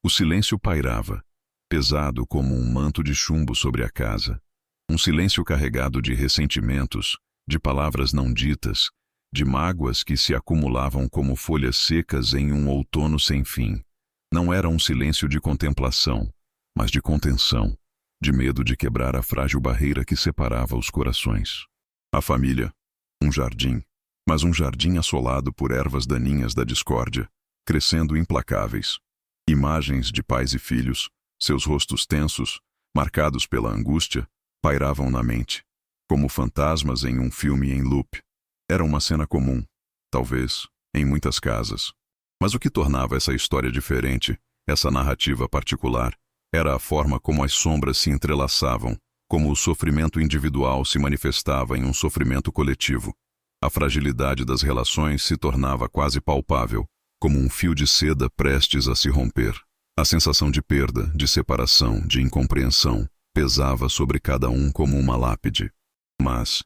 O silêncio pairava, pesado como um manto de chumbo sobre a casa. Um silêncio carregado de ressentimentos, de palavras não ditas, de mágoas que se acumulavam como folhas secas em um outono sem fim. Não era um silêncio de contemplação, mas de contenção, de medo de quebrar a frágil barreira que separava os corações. A família, um jardim, mas um jardim assolado por ervas daninhas da discórdia, crescendo implacáveis. Imagens de pais e filhos, seus rostos tensos, marcados pela angústia, pairavam na mente, como fantasmas em um filme em loop. Era uma cena comum, talvez, em muitas casas. Mas o que tornava essa história diferente, essa narrativa particular, era a forma como as sombras se entrelaçavam, como o sofrimento individual se manifestava em um sofrimento coletivo. A fragilidade das relações se tornava quase palpável, como um fio de seda prestes a se romper. A sensação de perda, de separação, de incompreensão, pesava sobre cada um como uma lápide. Mas,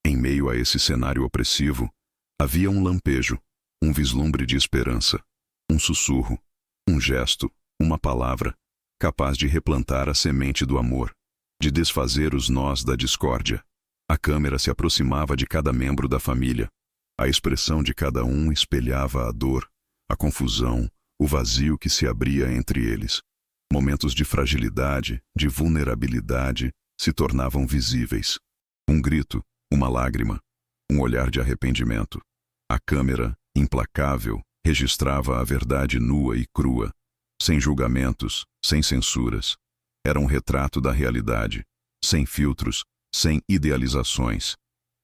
em meio a esse cenário opressivo, havia um lampejo, um vislumbre de esperança, um sussurro, um gesto, uma palavra, capaz de replantar a semente do amor, de desfazer os nós da discórdia. A câmera se aproximava de cada membro da família. A expressão de cada um espelhava a dor, a confusão, o vazio que se abria entre eles. Momentos de fragilidade, de vulnerabilidade, se tornavam visíveis. Um grito, uma lágrima, um olhar de arrependimento. A câmera, implacável, registrava a verdade nua e crua, sem julgamentos, sem censuras. Era um retrato da realidade, sem filtros, sem idealizações.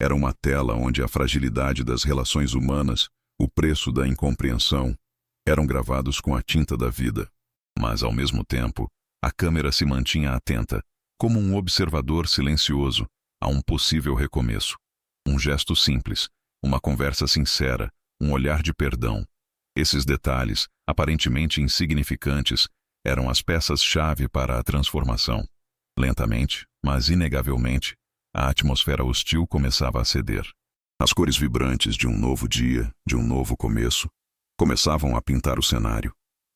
Era uma tela onde a fragilidade das relações humanas, o preço da incompreensão, eram gravados com a tinta da vida. Mas, ao mesmo tempo, a câmera se mantinha atenta, como um observador silencioso, a um possível recomeço. Um gesto simples, uma conversa sincera, um olhar de perdão. Esses detalhes, aparentemente insignificantes, eram as peças-chave para a transformação. Lentamente, mas inegavelmente, a atmosfera hostil começava a ceder. As cores vibrantes de um novo dia, de um novo começo, começavam a pintar o cenário.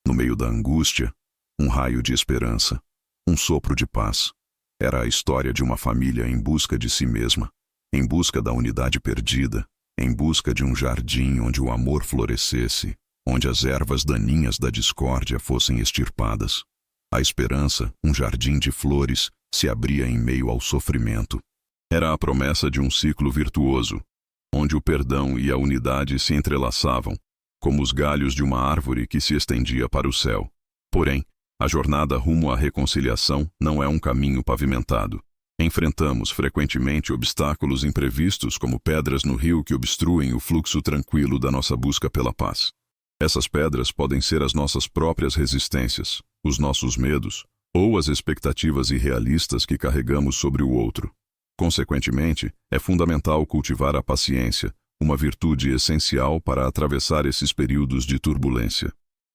No meio da angústia, um raio de esperança, um sopro de paz. Era a história de uma família em busca de si mesma, em busca da unidade perdida, em busca de um jardim onde o amor florescesse, onde as ervas daninhas da discórdia fossem extirpadas. A esperança, um jardim de flores, se abria em meio ao sofrimento. Era a promessa de um ciclo virtuoso, onde o perdão e a unidade se entrelaçavam, como os galhos de uma árvore que se estendia para o céu. Porém, a jornada rumo à reconciliação não é um caminho pavimentado. Enfrentamos frequentemente obstáculos imprevistos como pedras no rio que obstruem o fluxo tranquilo da nossa busca pela paz. Essas pedras podem ser as nossas próprias resistências, os nossos medos, ou as expectativas irrealistas que carregamos sobre o outro. Consequentemente, é fundamental cultivar a paciência, uma virtude essencial para atravessar esses períodos de turbulência.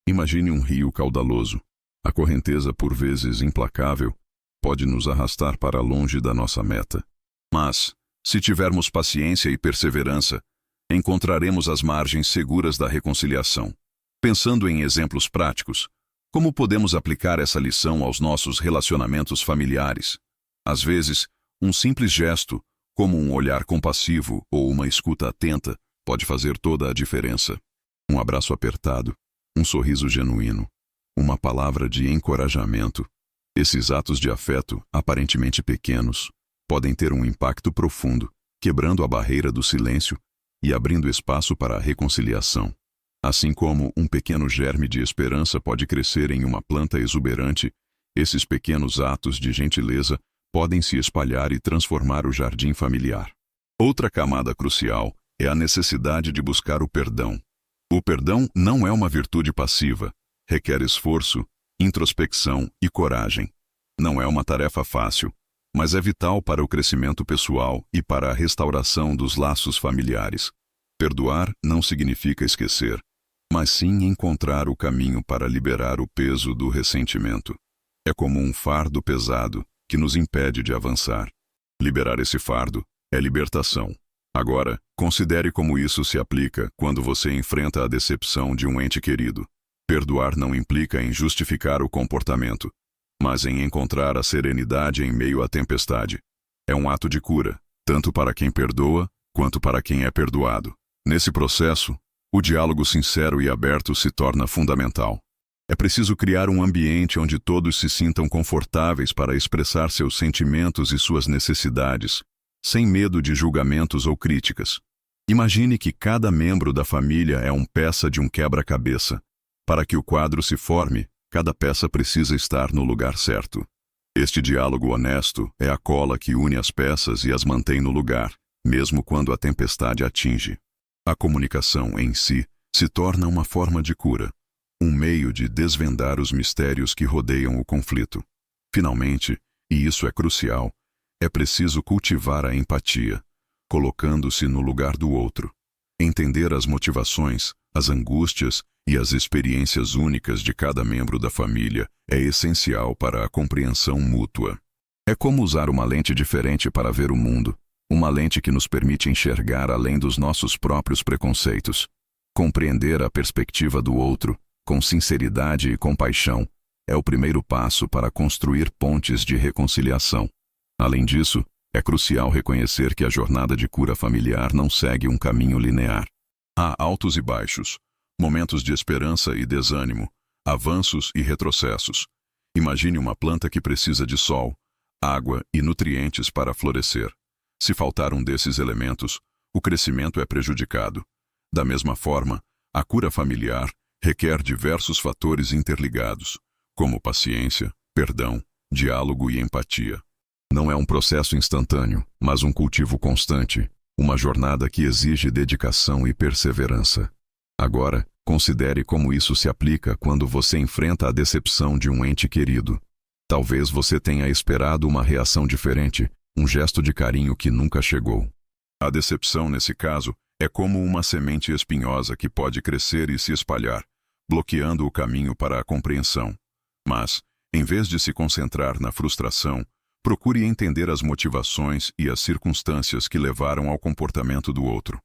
Imagine um rio caudaloso. A correnteza, por vezes implacável, pode nos arrastar para longe da nossa meta. Mas, se tivermos paciência e perseverança, encontraremos as margens seguras da reconciliação. Pensando em exemplos práticos, como podemos aplicar essa lição aos nossos relacionamentos familiares? Às vezes, um simples gesto, como um olhar compassivo ou uma escuta atenta, pode fazer toda a diferença. Um abraço apertado, um sorriso genuíno, uma palavra de encorajamento. Esses atos de afeto, aparentemente pequenos, podem ter um impacto profundo, quebrando a barreira do silêncio e abrindo espaço para a reconciliação. Assim como um pequeno germe de esperança pode crescer em uma planta exuberante, esses pequenos atos de gentileza podem se espalhar e transformar o jardim familiar. Outra camada crucial é a necessidade de buscar o perdão. O perdão não é uma virtude passiva, requer esforço, introspecção e coragem. Não é uma tarefa fácil, mas é vital para o crescimento pessoal e para a restauração dos laços familiares. Perdoar não significa esquecer, mas sim encontrar o caminho para liberar o peso do ressentimento. É como um fardo pesado que nos impede de avançar. Liberar esse fardo é libertação. Agora, considere como isso se aplica quando você enfrenta a decepção de um ente querido. Perdoar não implica em justificar o comportamento, mas em encontrar a serenidade em meio à tempestade. É um ato de cura, tanto para quem perdoa, quanto para quem é perdoado. Nesse processo, o diálogo sincero e aberto se torna fundamental. É preciso criar um ambiente onde todos se sintam confortáveis para expressar seus sentimentos e suas necessidades, sem medo de julgamentos ou críticas. Imagine que cada membro da família é uma peça de um quebra-cabeça. Para que o quadro se forme, cada peça precisa estar no lugar certo. Este diálogo honesto é a cola que une as peças e as mantém no lugar, mesmo quando a tempestade atinge. A comunicação em si se torna uma forma de cura, um meio de desvendar os mistérios que rodeiam o conflito. Finalmente, e isso é crucial, é preciso cultivar a empatia, colocando-se no lugar do outro. Entender as motivações, as angústias e as experiências únicas de cada membro da família é essencial para a compreensão mútua. É como usar uma lente diferente para ver o mundo, uma lente que nos permite enxergar além dos nossos próprios preconceitos. Compreender a perspectiva do outro, com sinceridade e compaixão, é o primeiro passo para construir pontes de reconciliação. Além disso, é crucial reconhecer que a jornada de cura familiar não segue um caminho linear. Há altos e baixos, momentos de esperança e desânimo, avanços e retrocessos. Imagine uma planta que precisa de sol, água e nutrientes para florescer. Se faltar um desses elementos, o crescimento é prejudicado. Da mesma forma, a cura familiar requer diversos fatores interligados, como paciência, perdão, diálogo e empatia. Não é um processo instantâneo, mas um cultivo constante, uma jornada que exige dedicação e perseverança. Agora, considere como isso se aplica quando você enfrenta a decepção de um ente querido. Talvez você tenha esperado uma reação diferente, um gesto de carinho que nunca chegou. A decepção, nesse caso, é como uma semente espinhosa que pode crescer e se espalhar, bloqueando o caminho para a compreensão. Mas, em vez de se concentrar na frustração, procure entender as motivações e as circunstâncias que levaram ao comportamento do outro.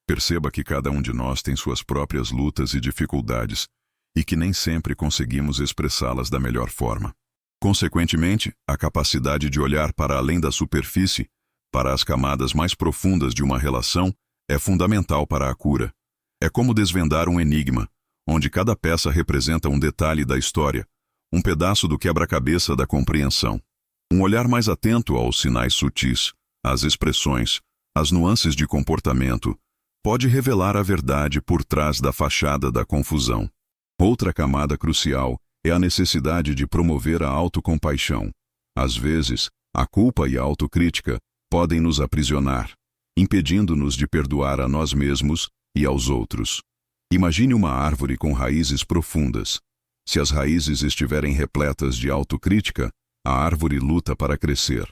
Perceba que cada um de nós tem suas próprias lutas e dificuldades, e que nem sempre conseguimos expressá-las da melhor forma. Consequentemente, a capacidade de olhar para além da superfície, para as camadas mais profundas de uma relação, é fundamental para a cura. É como desvendar um enigma, onde cada peça representa um detalhe da história, um pedaço do quebra-cabeça da compreensão. Um olhar mais atento aos sinais sutis, às expressões, às nuances de comportamento, pode revelar a verdade por trás da fachada da confusão. Outra camada crucial é a necessidade de promover a autocompaixão. Às vezes, a culpa e a autocrítica podem nos aprisionar, impedindo-nos de perdoar a nós mesmos e aos outros. Imagine uma árvore com raízes profundas. Se as raízes estiverem repletas de autocrítica, a árvore luta para crescer.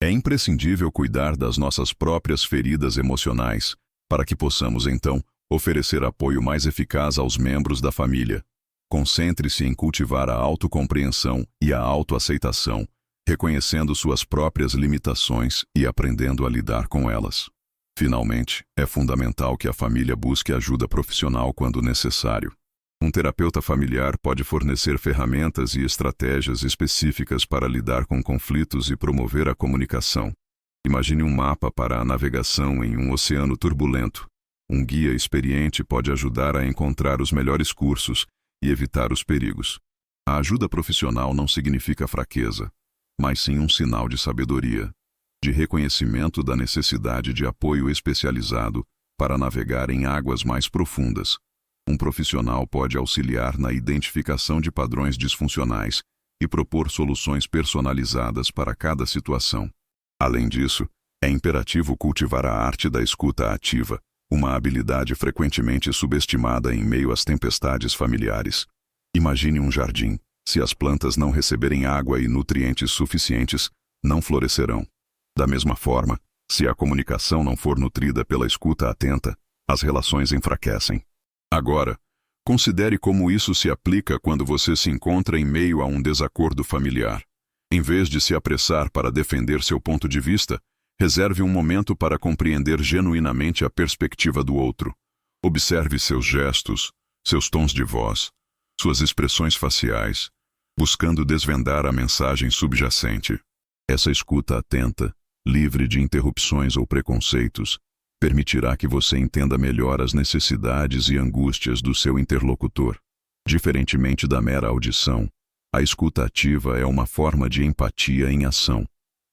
É imprescindível cuidar das nossas próprias feridas emocionais, para que possamos, então, oferecer apoio mais eficaz aos membros da família. Concentre-se em cultivar a autocompreensão e a autoaceitação, reconhecendo suas próprias limitações e aprendendo a lidar com elas. Finalmente, é fundamental que a família busque ajuda profissional quando necessário. Um terapeuta familiar pode fornecer ferramentas e estratégias específicas para lidar com conflitos e promover a comunicação. Imagine um mapa para a navegação em um oceano turbulento. Um guia experiente pode ajudar a encontrar os melhores cursos e evitar os perigos. A ajuda profissional não significa fraqueza, mas sim um sinal de sabedoria, de reconhecimento da necessidade de apoio especializado para navegar em águas mais profundas. Um profissional pode auxiliar na identificação de padrões disfuncionais e propor soluções personalizadas para cada situação. Além disso, é imperativo cultivar a arte da escuta ativa, uma habilidade frequentemente subestimada em meio às tempestades familiares. Imagine um jardim. Se as plantas não receberem água e nutrientes suficientes, não florescerão. Da mesma forma, se a comunicação não for nutrida pela escuta atenta, as relações enfraquecem. Agora, considere como isso se aplica quando você se encontra em meio a um desacordo familiar. Em vez de se apressar para defender seu ponto de vista, reserve um momento para compreender genuinamente a perspectiva do outro. Observe seus gestos, seus tons de voz, suas expressões faciais, buscando desvendar a mensagem subjacente. Essa escuta atenta, livre de interrupções ou preconceitos, permitirá que você entenda melhor as necessidades e angústias do seu interlocutor. Diferentemente da mera audição, a escuta ativa é uma forma de empatia em ação,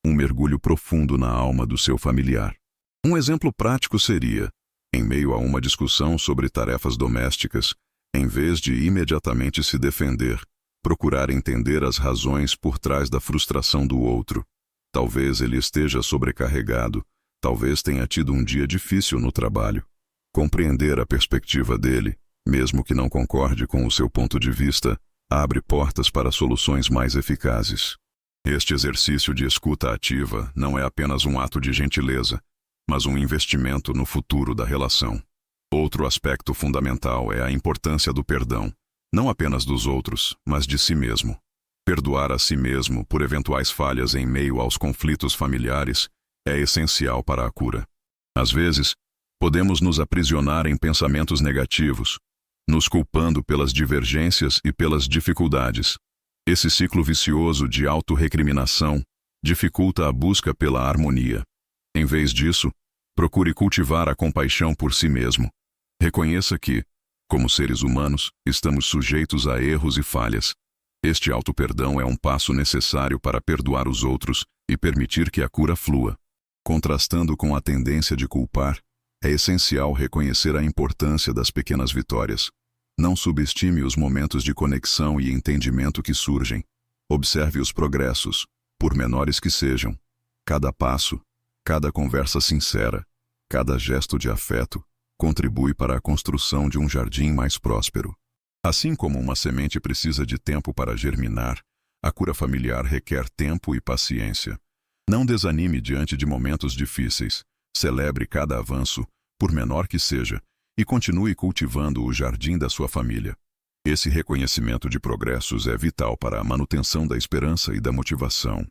um mergulho profundo na alma do seu familiar. Um exemplo prático seria, em meio a uma discussão sobre tarefas domésticas, em vez de imediatamente se defender, procurar entender as razões por trás da frustração do outro. Talvez ele esteja sobrecarregado, talvez tenha tido um dia difícil no trabalho. Compreender a perspectiva dele, mesmo que não concorde com o seu ponto de vista, abre portas para soluções mais eficazes. Este exercício de escuta ativa não é apenas um ato de gentileza, mas um investimento no futuro da relação. Outro aspecto fundamental é a importância do perdão, não apenas dos outros, mas de si mesmo. Perdoar a si mesmo por eventuais falhas em meio aos conflitos familiares é essencial para a cura. Às vezes, podemos nos aprisionar em pensamentos negativos, nos culpando pelas divergências e pelas dificuldades. Esse ciclo vicioso de autorrecriminação dificulta a busca pela harmonia. Em vez disso, procure cultivar a compaixão por si mesmo. Reconheça que, como seres humanos, estamos sujeitos a erros e falhas. Este auto-perdão é um passo necessário para perdoar os outros e permitir que a cura flua. Contrastando com a tendência de culpar, é essencial reconhecer a importância das pequenas vitórias. Não subestime os momentos de conexão e entendimento que surgem. Observe os progressos, por menores que sejam. Cada passo, cada conversa sincera, cada gesto de afeto, contribui para a construção de um jardim mais próspero. Assim como uma semente precisa de tempo para germinar, a cura familiar requer tempo e paciência. Não desanime diante de momentos difíceis. Celebre cada avanço, por menor que seja, e continue cultivando o jardim da sua família. Esse reconhecimento de progressos é vital para a manutenção da esperança e da motivação.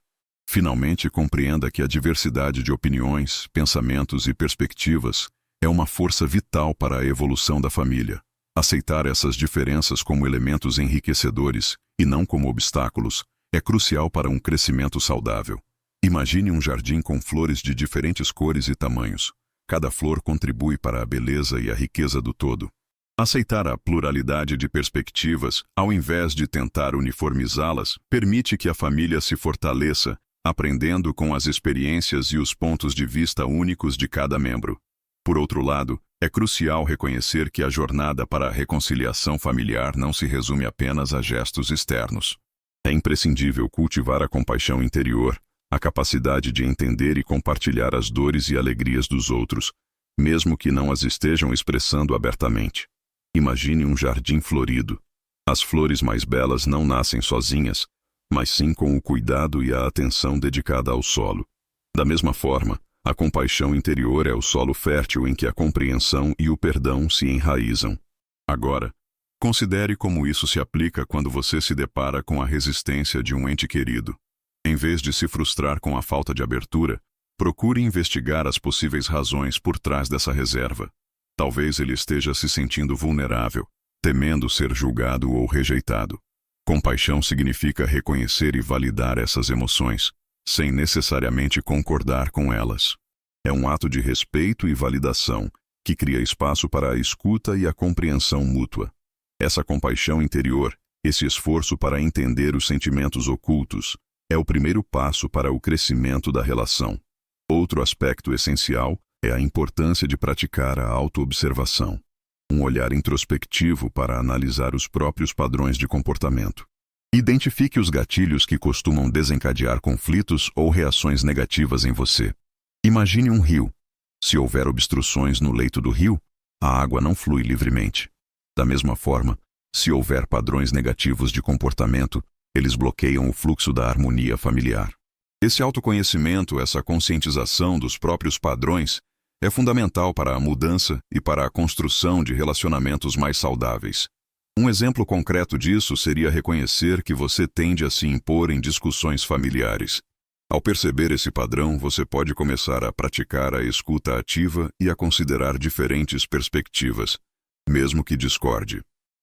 Finalmente, compreenda que a diversidade de opiniões, pensamentos e perspectivas é uma força vital para a evolução da família. Aceitar essas diferenças como elementos enriquecedores e não como obstáculos é crucial para um crescimento saudável. Imagine um jardim com flores de diferentes cores e tamanhos. Cada flor contribui para a beleza e a riqueza do todo. Aceitar a pluralidade de perspectivas, ao invés de tentar uniformizá-las, permite que a família se fortaleça, aprendendo com as experiências e os pontos de vista únicos de cada membro. Por outro lado, é crucial reconhecer que a jornada para a reconciliação familiar não se resume apenas a gestos externos. É imprescindível cultivar a compaixão interior, a capacidade de entender e compartilhar as dores e alegrias dos outros, mesmo que não as estejam expressando abertamente. Imagine um jardim florido. As flores mais belas não nascem sozinhas, mas sim com o cuidado e a atenção dedicada ao solo. Da mesma forma, a compaixão interior é o solo fértil em que a compreensão e o perdão se enraizam. Agora, considere como isso se aplica quando você se depara com a resistência de um ente querido. Em vez de se frustrar com a falta de abertura, procure investigar as possíveis razões por trás dessa reserva. Talvez ele esteja se sentindo vulnerável, temendo ser julgado ou rejeitado. Compaixão significa reconhecer e validar essas emoções, sem necessariamente concordar com elas. É um ato de respeito e validação que cria espaço para a escuta e a compreensão mútua. Essa compaixão interior, esse esforço para entender os sentimentos ocultos, é o primeiro passo para o crescimento da relação. Outro aspecto essencial é a importância de praticar a autoobservação. Um olhar introspectivo para analisar os próprios padrões de comportamento. Identifique os gatilhos que costumam desencadear conflitos ou reações negativas em você. Imagine um rio. Se houver obstruções no leito do rio, a água não flui livremente. Da mesma forma, se houver padrões negativos de comportamento, eles bloqueiam o fluxo da harmonia familiar. Esse autoconhecimento, essa conscientização dos próprios padrões, é fundamental para a mudança e para a construção de relacionamentos mais saudáveis. Um exemplo concreto disso seria reconhecer que você tende a se impor em discussões familiares. Ao perceber esse padrão, você pode começar a praticar a escuta ativa e a considerar diferentes perspectivas, mesmo que discorde.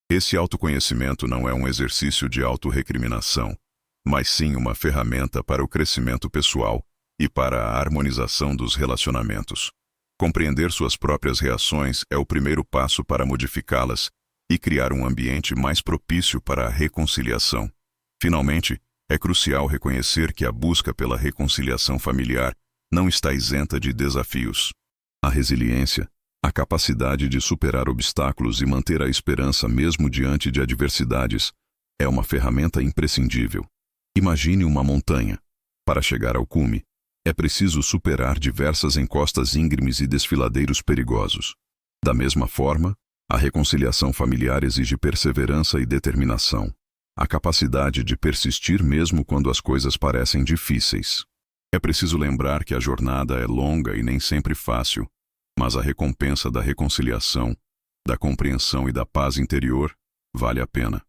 Esse autoconhecimento não é um exercício de autorrecriminação, mas sim uma ferramenta para o crescimento pessoal e para a harmonização dos relacionamentos. Compreender suas próprias reações é o primeiro passo para modificá-las e criar um ambiente mais propício para a reconciliação. Finalmente, é crucial reconhecer que a busca pela reconciliação familiar não está isenta de desafios. A resiliência, a capacidade de superar obstáculos e manter a esperança mesmo diante de adversidades, é uma ferramenta imprescindível. Imagine uma montanha. Para chegar ao cume, é preciso superar diversas encostas íngremes e desfiladeiros perigosos. Da mesma forma, a reconciliação familiar exige perseverança e determinação, a capacidade de persistir mesmo quando as coisas parecem difíceis. É preciso lembrar que a jornada é longa e nem sempre fácil, mas a recompensa da reconciliação, da compreensão e da paz interior vale a pena.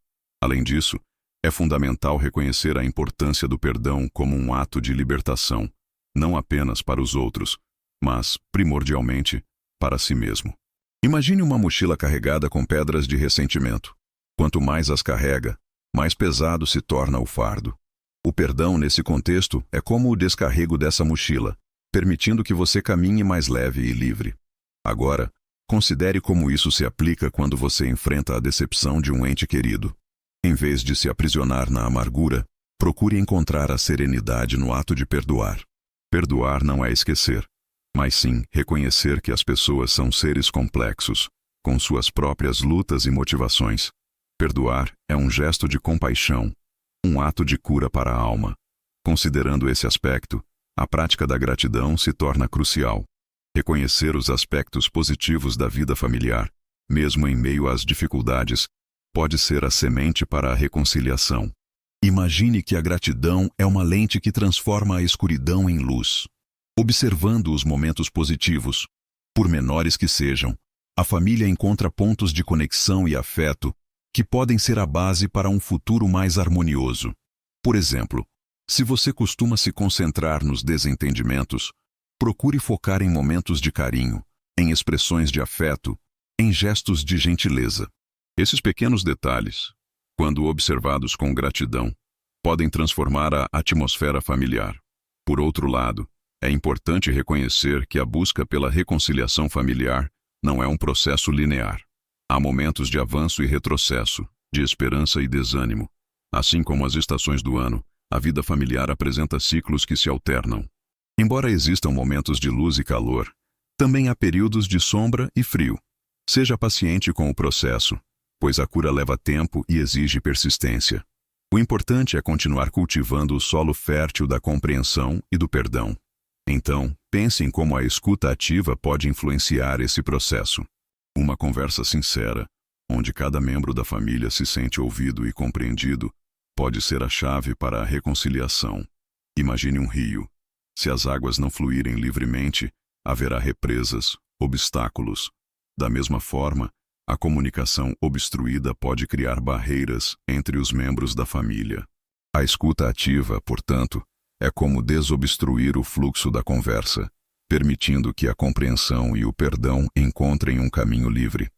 Além disso, é fundamental reconhecer a importância do perdão como um ato de libertação, não apenas para os outros, mas, primordialmente, para si mesmo. Imagine uma mochila carregada com pedras de ressentimento. Quanto mais as carrega, mais pesado se torna o fardo. O perdão, nesse contexto, é como o descarrego dessa mochila, permitindo que você caminhe mais leve e livre. Agora, considere como isso se aplica quando você enfrenta a decepção de um ente querido. Em vez de se aprisionar na amargura, procure encontrar a serenidade no ato de perdoar. Perdoar não é esquecer, mas sim reconhecer que as pessoas são seres complexos, com suas próprias lutas e motivações. Perdoar é um gesto de compaixão, um ato de cura para a alma. Considerando esse aspecto, a prática da gratidão se torna crucial. Reconhecer os aspectos positivos da vida familiar, mesmo em meio às dificuldades, pode ser a semente para a reconciliação. Imagine que a gratidão é uma lente que transforma a escuridão em luz. Observando os momentos positivos, por menores que sejam, a família encontra pontos de conexão e afeto que podem ser a base para um futuro mais harmonioso. Por exemplo, se você costuma se concentrar nos desentendimentos, procure focar em momentos de carinho, em expressões de afeto, em gestos de gentileza. Esses pequenos detalhes, quando observados com gratidão, podem transformar a atmosfera familiar. Por outro lado, é importante reconhecer que a busca pela reconciliação familiar não é um processo linear. Há momentos de avanço e retrocesso, de esperança e desânimo. Assim como as estações do ano, a vida familiar apresenta ciclos que se alternam. Embora existam momentos de luz e calor, também há períodos de sombra e frio. Seja paciente com o processo, pois a cura leva tempo e exige persistência. O importante é continuar cultivando o solo fértil da compreensão e do perdão. Então, pense em como a escuta ativa pode influenciar esse processo. Uma conversa sincera, onde cada membro da família se sente ouvido e compreendido, pode ser a chave para a reconciliação. Imagine um rio. Se as águas não fluírem livremente, haverá represas, obstáculos. Da mesma forma, a comunicação obstruída pode criar barreiras entre os membros da família. A escuta ativa, portanto, é como desobstruir o fluxo da conversa, permitindo que a compreensão e o perdão encontrem um caminho livre.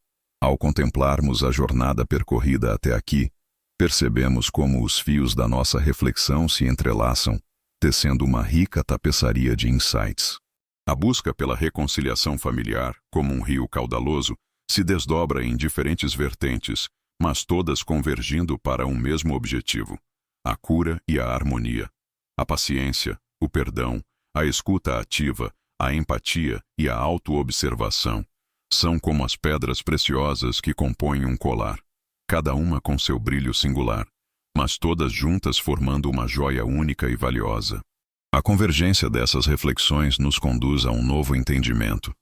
Ao contemplarmos a jornada percorrida até aqui, percebemos como os fios da nossa reflexão se entrelaçam, tecendo uma rica tapeçaria de insights. A busca pela reconciliação familiar, como um rio caudaloso, se desdobra em diferentes vertentes, mas todas convergindo para um mesmo objetivo: a cura e a harmonia. A paciência, o perdão, a escuta ativa, a empatia e a autoobservação são como as pedras preciosas que compõem um colar, cada uma com seu brilho singular, mas todas juntas formando uma joia única e valiosa. A convergência dessas reflexões nos conduz a um novo entendimento,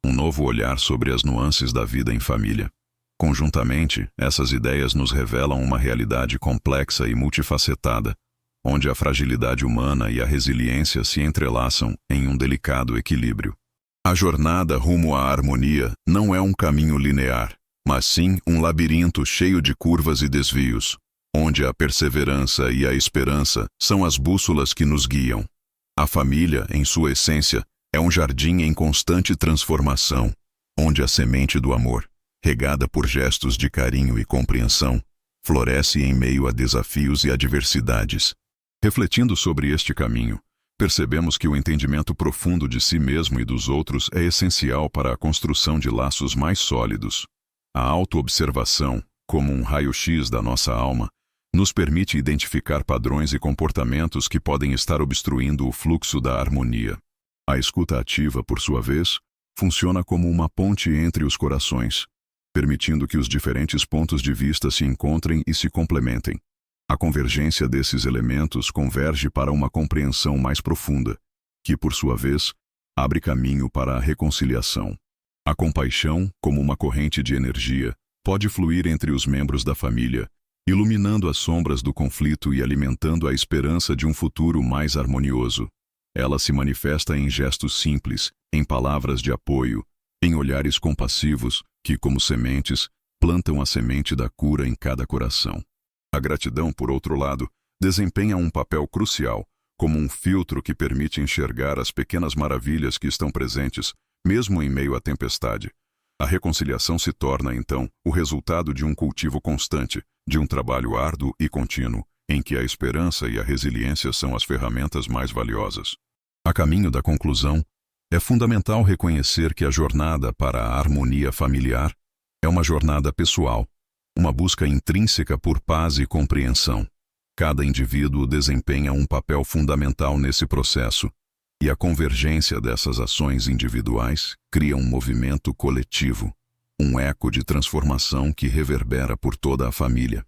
um novo olhar sobre as nuances da vida em família. Conjuntamente, essas ideias nos revelam uma realidade complexa e multifacetada, onde a fragilidade humana e a resiliência se entrelaçam em um delicado equilíbrio. A jornada rumo à harmonia não é um caminho linear, mas sim um labirinto cheio de curvas e desvios, onde a perseverança e a esperança são as bússolas que nos guiam. A família, em sua essência, é um jardim em constante transformação, onde a semente do amor, regada por gestos de carinho e compreensão, floresce em meio a desafios e adversidades. Refletindo sobre este caminho, percebemos que o entendimento profundo de si mesmo e dos outros é essencial para a construção de laços mais sólidos. A autoobservação, como um raio-x da nossa alma, nos permite identificar padrões e comportamentos que podem estar obstruindo o fluxo da harmonia. A escuta ativa, por sua vez, funciona como uma ponte entre os corações, permitindo que os diferentes pontos de vista se encontrem e se complementem. A convergência desses elementos converge para uma compreensão mais profunda, que, por sua vez, abre caminho para a reconciliação. A compaixão, como uma corrente de energia, pode fluir entre os membros da família, iluminando as sombras do conflito e alimentando a esperança de um futuro mais harmonioso. Ela se manifesta em gestos simples, em palavras de apoio, em olhares compassivos que, como sementes, plantam a semente da cura em cada coração. A gratidão, por outro lado, desempenha um papel crucial, como um filtro que permite enxergar as pequenas maravilhas que estão presentes, mesmo em meio à tempestade. A reconciliação se torna, então, o resultado de um cultivo constante, de um trabalho árduo e contínuo, em que a esperança e a resiliência são as ferramentas mais valiosas. A caminho da conclusão, é fundamental reconhecer que a jornada para a harmonia familiar é uma jornada pessoal, uma busca intrínseca por paz e compreensão. Cada indivíduo desempenha um papel fundamental nesse processo, e a convergência dessas ações individuais cria um movimento coletivo, um eco de transformação que reverbera por toda a família.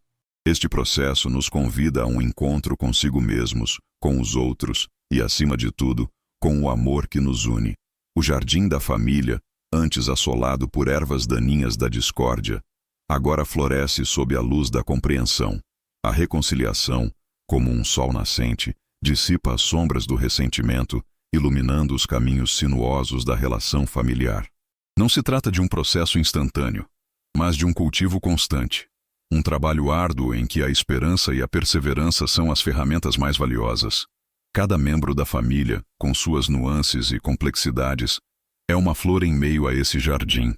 Este processo nos convida a um encontro consigo mesmos, com os outros e, acima de tudo, com o amor que nos une. O jardim da família, antes assolado por ervas daninhas da discórdia, agora floresce sob a luz da compreensão. A reconciliação, como um sol nascente, dissipa as sombras do ressentimento, iluminando os caminhos sinuosos da relação familiar. Não se trata de um processo instantâneo, mas de um cultivo constante. Um trabalho árduo em que a esperança e a perseverança são as ferramentas mais valiosas. Cada membro da família, com suas nuances e complexidades, é uma flor em meio a esse jardim,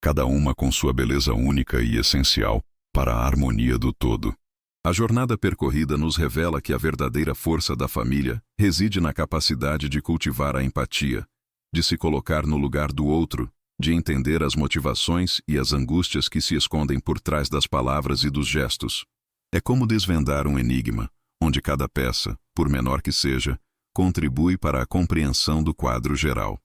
cada uma com sua beleza única e essencial para a harmonia do todo. A jornada percorrida nos revela que a verdadeira força da família reside na capacidade de cultivar a empatia, de se colocar no lugar do outro, de entender as motivações e as angústias que se escondem por trás das palavras e dos gestos. É como desvendar um enigma, onde cada peça, por menor que seja, contribui para a compreensão do quadro geral.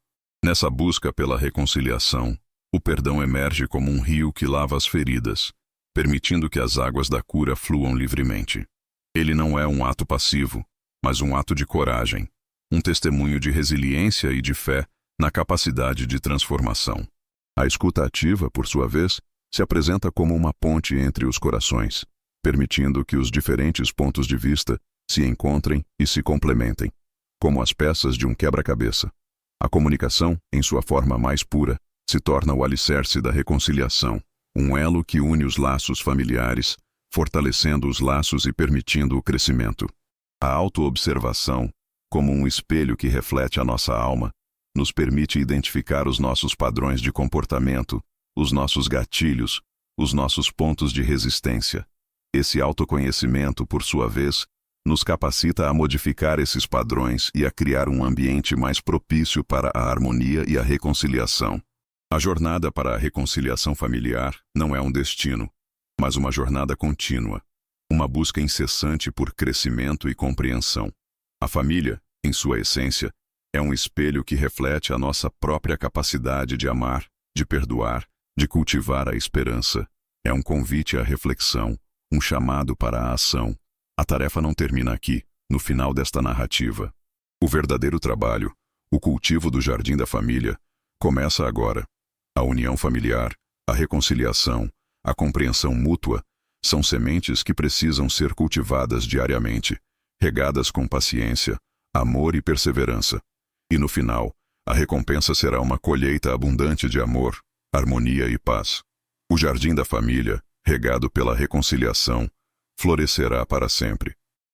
Nessa busca pela reconciliação, o perdão emerge como um rio que lava as feridas, permitindo que as águas da cura fluam livremente. Ele não é um ato passivo, mas um ato de coragem, um testemunho de resiliência e de fé na capacidade de transformação. A escuta ativa, por sua vez, se apresenta como uma ponte entre os corações, permitindo que os diferentes pontos de vista se encontrem e se complementem, como as peças de um quebra-cabeça. A comunicação, em sua forma mais pura, se torna o alicerce da reconciliação, um elo que une os laços familiares, fortalecendo os laços e permitindo o crescimento. A autoobservação, como um espelho que reflete a nossa alma, nos permite identificar os nossos padrões de comportamento, os nossos gatilhos, os nossos pontos de resistência. Esse autoconhecimento, por sua vez, nos capacita a modificar esses padrões e a criar um ambiente mais propício para a harmonia e a reconciliação. A jornada para a reconciliação familiar não é um destino, mas uma jornada contínua, uma busca incessante por crescimento e compreensão. A família, em sua essência, é um espelho que reflete a nossa própria capacidade de amar, de perdoar, de cultivar a esperança. É um convite à reflexão, um chamado para a ação. A tarefa não termina aqui, no final desta narrativa. O verdadeiro trabalho, o cultivo do jardim da família, começa agora. A união familiar, a reconciliação, a compreensão mútua, são sementes que precisam ser cultivadas diariamente, regadas com paciência, amor e perseverança. E no final, a recompensa será uma colheita abundante de amor, harmonia e paz. O jardim da família, regado pela reconciliação, florescerá para sempre,